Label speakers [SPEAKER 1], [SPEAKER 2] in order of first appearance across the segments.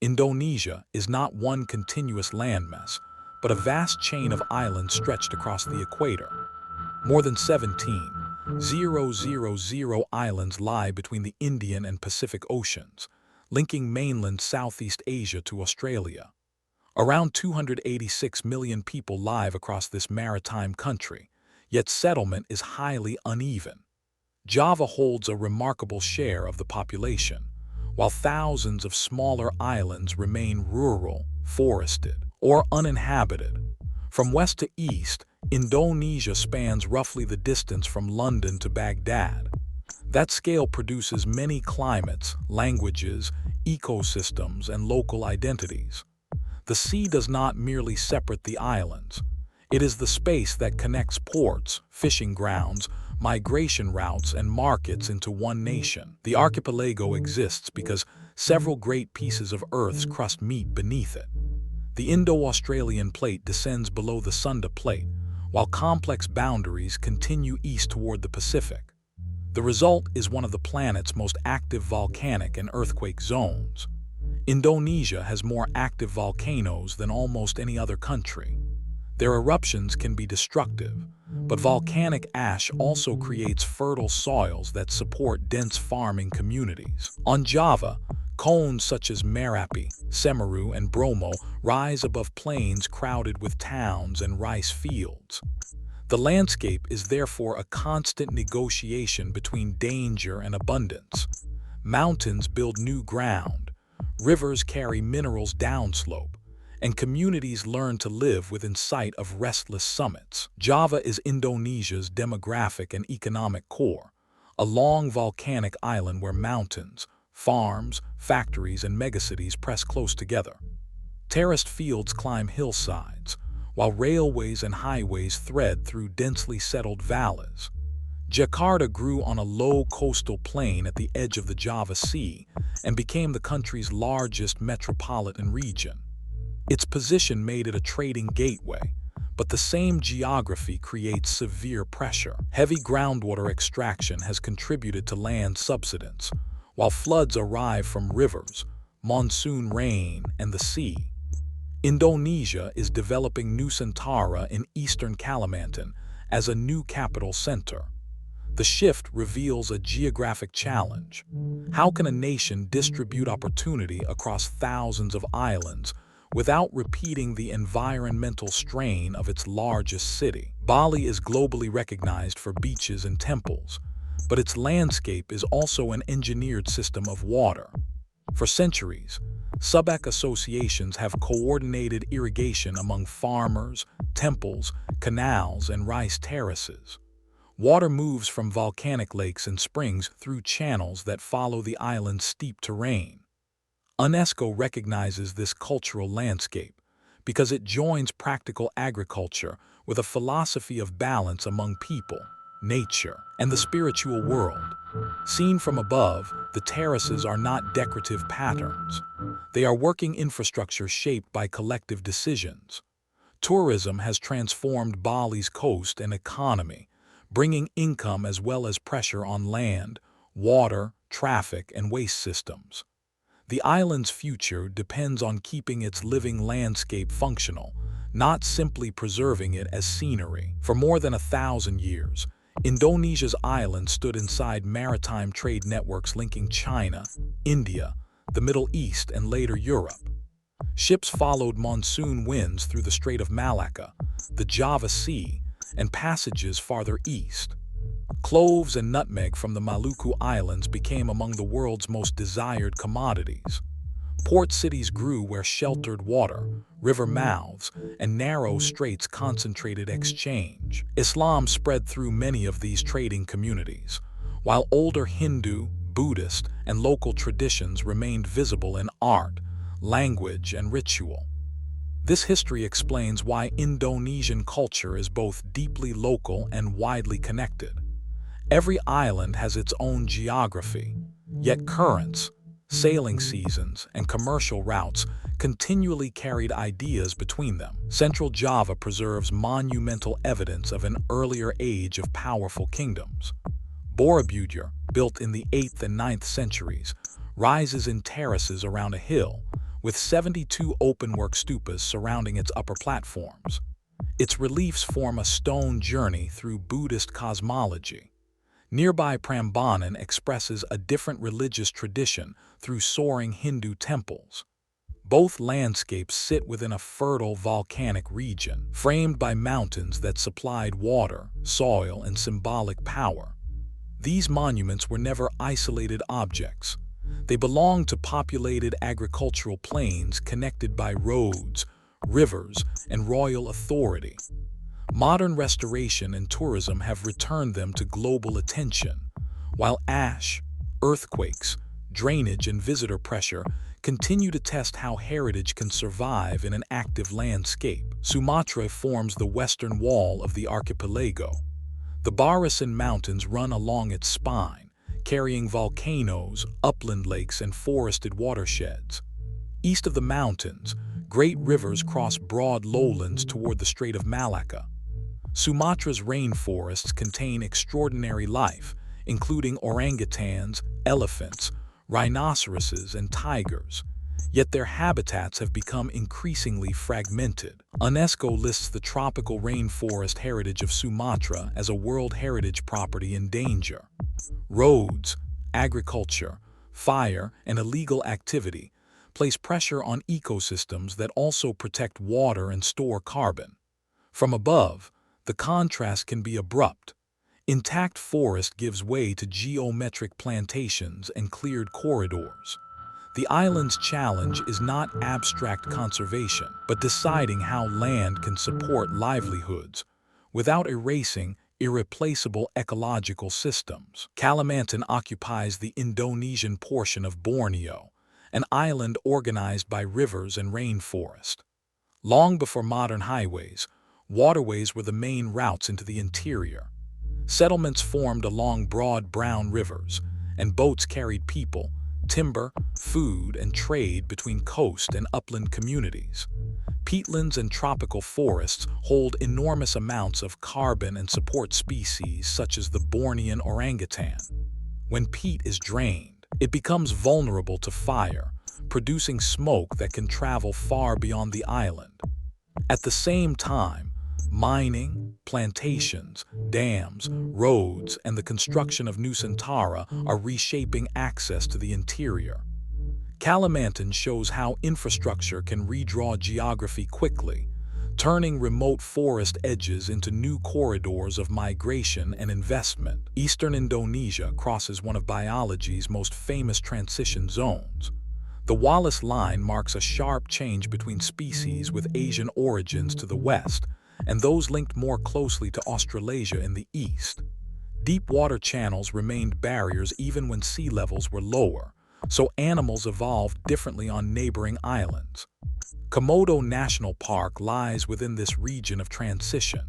[SPEAKER 1] Indonesia is not one continuous landmass, but a vast chain of islands stretched across the equator. More than 17,000 islands lie between the Indian and Pacific Oceans, linking mainland Southeast Asia to Australia. Around 286 million people live across this maritime country, yet settlement is highly uneven. Java holds a remarkable share of the population, while thousands of smaller islands remain rural, forested, or uninhabited. From west to east, Indonesia spans roughly the distance from London to Baghdad. That scale produces many climates, languages, ecosystems, and local identities. The sea does not merely separate the islands. It is the space that connects ports, fishing grounds, migration routes, and markets into one nation. The archipelago exists because several great pieces of Earth's crust meet beneath it. The Indo-Australian plate descends below the Sunda plate, while complex boundaries continue east toward the Pacific. The result is one of the planet's most active volcanic and earthquake zones. Indonesia has more active volcanoes than almost any other country. Their eruptions can be destructive, but volcanic ash also creates fertile soils that support dense farming communities. On Java, cones such as Merapi, Semeru, and Bromo rise above plains crowded with towns and rice fields. The landscape is therefore a constant negotiation between danger and abundance. Mountains build new ground, rivers carry minerals downslope, and communities learn to live within sight of restless summits. Java is Indonesia's demographic and economic core, a long volcanic island where mountains, farms, factories, and megacities press close together. Terraced fields climb hillsides, while railways and highways thread through densely settled valleys. Jakarta grew on a low coastal plain at the edge of the Java Sea and became the country's largest metropolitan region. Its position made it a trading gateway, but the same geography creates severe pressure. Heavy groundwater extraction has contributed to land subsidence, while floods arrive from rivers, monsoon rain, and the sea. Indonesia is developing Nusantara in eastern Kalimantan as a new capital center. The shift reveals a geographic challenge. How can a nation distribute opportunity across thousands of islands without repeating the environmental strain of its largest city? Bali is globally recognized for beaches and temples, but its landscape is also an engineered system of water. For centuries, Subak associations have coordinated irrigation among farmers, temples, canals, and rice terraces. Water moves from volcanic lakes and springs through channels that follow the island's steep terrain. UNESCO recognizes this cultural landscape because it joins practical agriculture with a philosophy of balance among people, nature, and the spiritual world. Seen from above, the terraces are not decorative patterns. They are working infrastructure shaped by collective decisions. Tourism has transformed Bali's coast and economy, bringing income as well as pressure on land, water, traffic, and waste systems. The island's future depends on keeping its living landscape functional, not simply preserving it as scenery. For more than 1,000 years, Indonesia's islands stood inside maritime trade networks linking China, India, the Middle East, and later Europe. Ships followed monsoon winds through the Strait of Malacca, the Java Sea, and passages farther east. Cloves and nutmeg from the Maluku Islands became among the world's most desired commodities. Port cities grew where sheltered water, river mouths, and narrow straits concentrated exchange. Islam spread through many of these trading communities, while older Hindu, Buddhist, and local traditions remained visible in art, language, and ritual. This history explains why Indonesian culture is both deeply local and widely connected. Every island has its own geography, yet currents, sailing seasons, and commercial routes continually carried ideas between them. Central Java preserves monumental evidence of an earlier age of powerful kingdoms. Borobudur, built in the 8th and 9th centuries, rises in terraces around a hill, with 72 open-work stupas surrounding its upper platforms. Its reliefs form a stone journey through Buddhist cosmology. Nearby Prambanan expresses a different religious tradition through soaring Hindu temples. Both landscapes sit within a fertile volcanic region, framed by mountains that supplied water, soil, and symbolic power. These monuments were never isolated objects. They belonged to populated agricultural plains connected by roads, rivers, and royal authority. Modern restoration and tourism have returned them to global attention, while ash, earthquakes, drainage, and visitor pressure continue to test how heritage can survive in an active landscape. Sumatra forms the western wall of the archipelago. The Barisan Mountains run along its spine, carrying volcanoes, upland lakes, and forested watersheds. East of the mountains, great rivers cross broad lowlands toward the Strait of Malacca. Sumatra's rainforests contain extraordinary life, including orangutans, elephants, rhinoceroses, and tigers, yet their habitats have become increasingly fragmented. UNESCO lists the tropical rainforest heritage of Sumatra as a World Heritage Property in danger. Roads, agriculture, fire, and illegal activity place pressure on ecosystems that also protect water and store carbon. From above, the contrast can be abrupt. Intact forest gives way to geometric plantations and cleared corridors. The island's challenge is not abstract conservation, but deciding how land can support livelihoods without erasing irreplaceable ecological systems. Kalimantan occupies the Indonesian portion of Borneo, an island organized by rivers and rainforest. Long before modern highways, waterways were the main routes into the interior. Settlements formed along broad brown rivers, and boats carried people, timber, food, and trade between coast and upland communities. Peatlands and tropical forests hold enormous amounts of carbon and support species such as the Bornean orangutan. When peat is drained, it becomes vulnerable to fire, producing smoke that can travel far beyond the island. At the same time, mining, plantations, dams, roads, and the construction of Nusantara are reshaping access to the interior. Kalimantan shows how infrastructure can redraw geography quickly, turning remote forest edges into new corridors of migration and investment. Eastern Indonesia crosses one of biology's most famous transition zones. The Wallace line marks a sharp change between species with Asian origins to the west and those linked more closely to Australasia in the east. Deep water channels remained barriers even when sea levels were lower, so animals evolved differently on neighboring islands. Komodo National Park lies within this region of transition.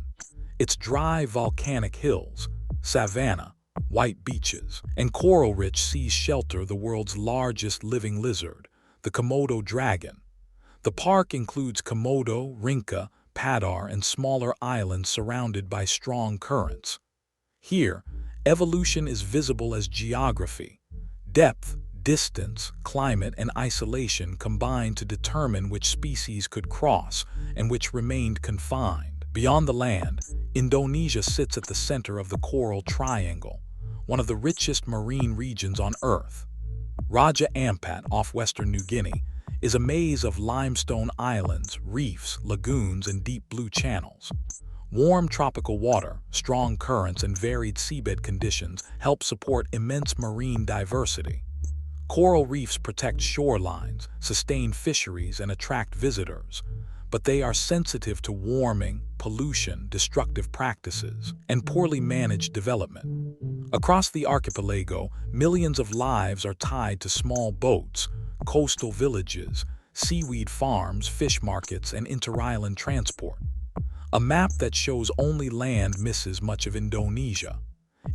[SPEAKER 1] Its dry volcanic hills, savanna, white beaches, and coral-rich seas shelter the world's largest living lizard, the Komodo dragon. The park includes Komodo, Rinca, Padar, and smaller islands surrounded by strong currents. Here, evolution is visible as geography. Depth, distance, climate, and isolation combine to determine which species could cross and which remained confined. Beyond the land, Indonesia sits at the center of the Coral Triangle, one of the richest marine regions on Earth. Raja Ampat off western New Guinea is a maze of limestone islands, reefs, lagoons, and deep blue channels. Warm tropical water, strong currents, and varied seabed conditions help support immense marine diversity. Coral reefs protect shorelines, sustain fisheries, and attract visitors, but they are sensitive to warming, pollution, destructive practices, and poorly managed development. Across the archipelago, millions of lives are tied to small boats, coastal villages, seaweed farms, fish markets, and inter-island transport. A map that shows only land misses much of Indonesia.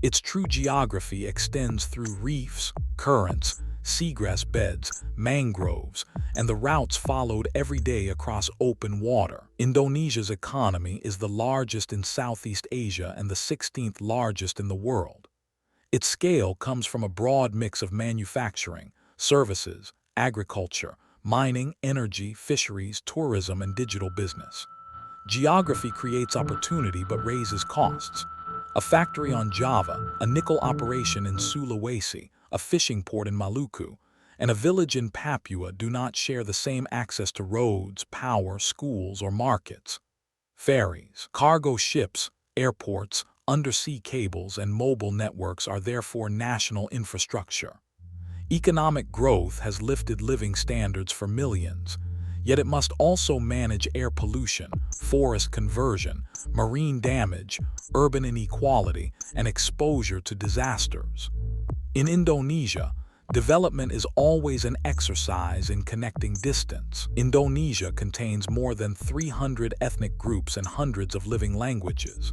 [SPEAKER 1] Its true geography extends through reefs, currents, seagrass beds, mangroves, and the routes followed every day across open water. Indonesia's economy is the largest in Southeast Asia and the 16th largest in the world. Its scale comes from a broad mix of manufacturing, services, agriculture, mining, energy, fisheries, tourism, and digital business. Geography creates opportunity but raises costs. A factory on Java, a nickel operation in Sulawesi, a fishing port in Maluku, and a village in Papua do not share the same access to roads, power, schools, or markets. Ferries, cargo ships, airports, undersea cables, and mobile networks are therefore national infrastructure. Economic growth has lifted living standards for millions, yet it must also manage air pollution, forest conversion, marine damage, urban inequality, and exposure to disasters. In Indonesia, development is always an exercise in connecting distance. Indonesia contains more than 300 ethnic groups and hundreds of living languages.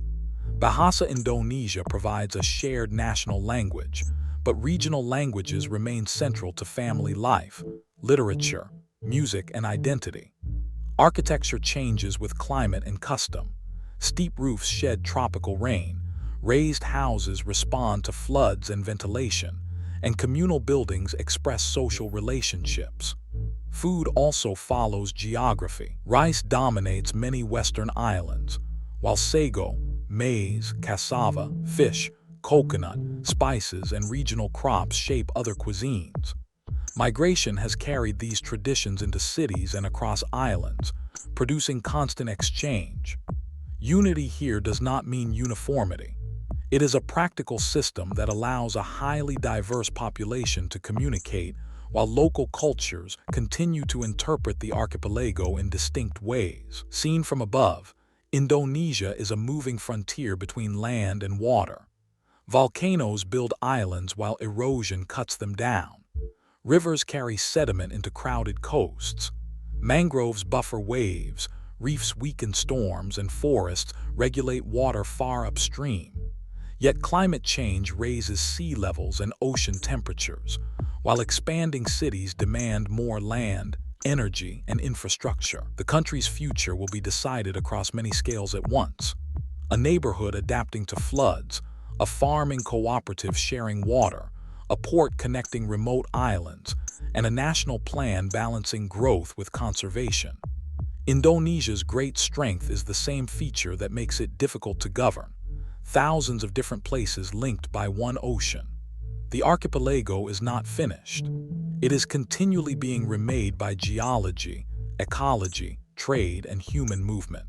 [SPEAKER 1] Bahasa Indonesia provides a shared national language, but regional languages remain central to family life, literature, music, and identity. Architecture changes with climate and custom. Steep roofs shed tropical rain, raised houses respond to floods and ventilation, and communal buildings express social relationships. Food also follows geography. Rice dominates many Western islands, while sago, maize, cassava, fish, coconut, spices, and regional crops shape other cuisines. Migration has carried these traditions into cities and across islands, producing constant exchange. Unity here does not mean uniformity. It is a practical system that allows a highly diverse population to communicate, while local cultures continue to interpret the archipelago in distinct ways. Seen from above, Indonesia is a moving frontier between land and water. Volcanoes build islands while erosion cuts them down. Rivers carry sediment into crowded coasts. Mangroves buffer waves, reefs weaken storms, and forests regulate water far upstream. Yet climate change raises sea levels and ocean temperatures, while expanding cities demand more land, energy, and infrastructure. The country's future will be decided across many scales at once. A neighborhood adapting to floods, a farming cooperative sharing water, a port connecting remote islands, and a national plan balancing growth with conservation. Indonesia's great strength is the same feature that makes it difficult to govern. Thousands of different places linked by one ocean. The archipelago is not finished. It is continually being remade by geology, ecology, trade, and human movement.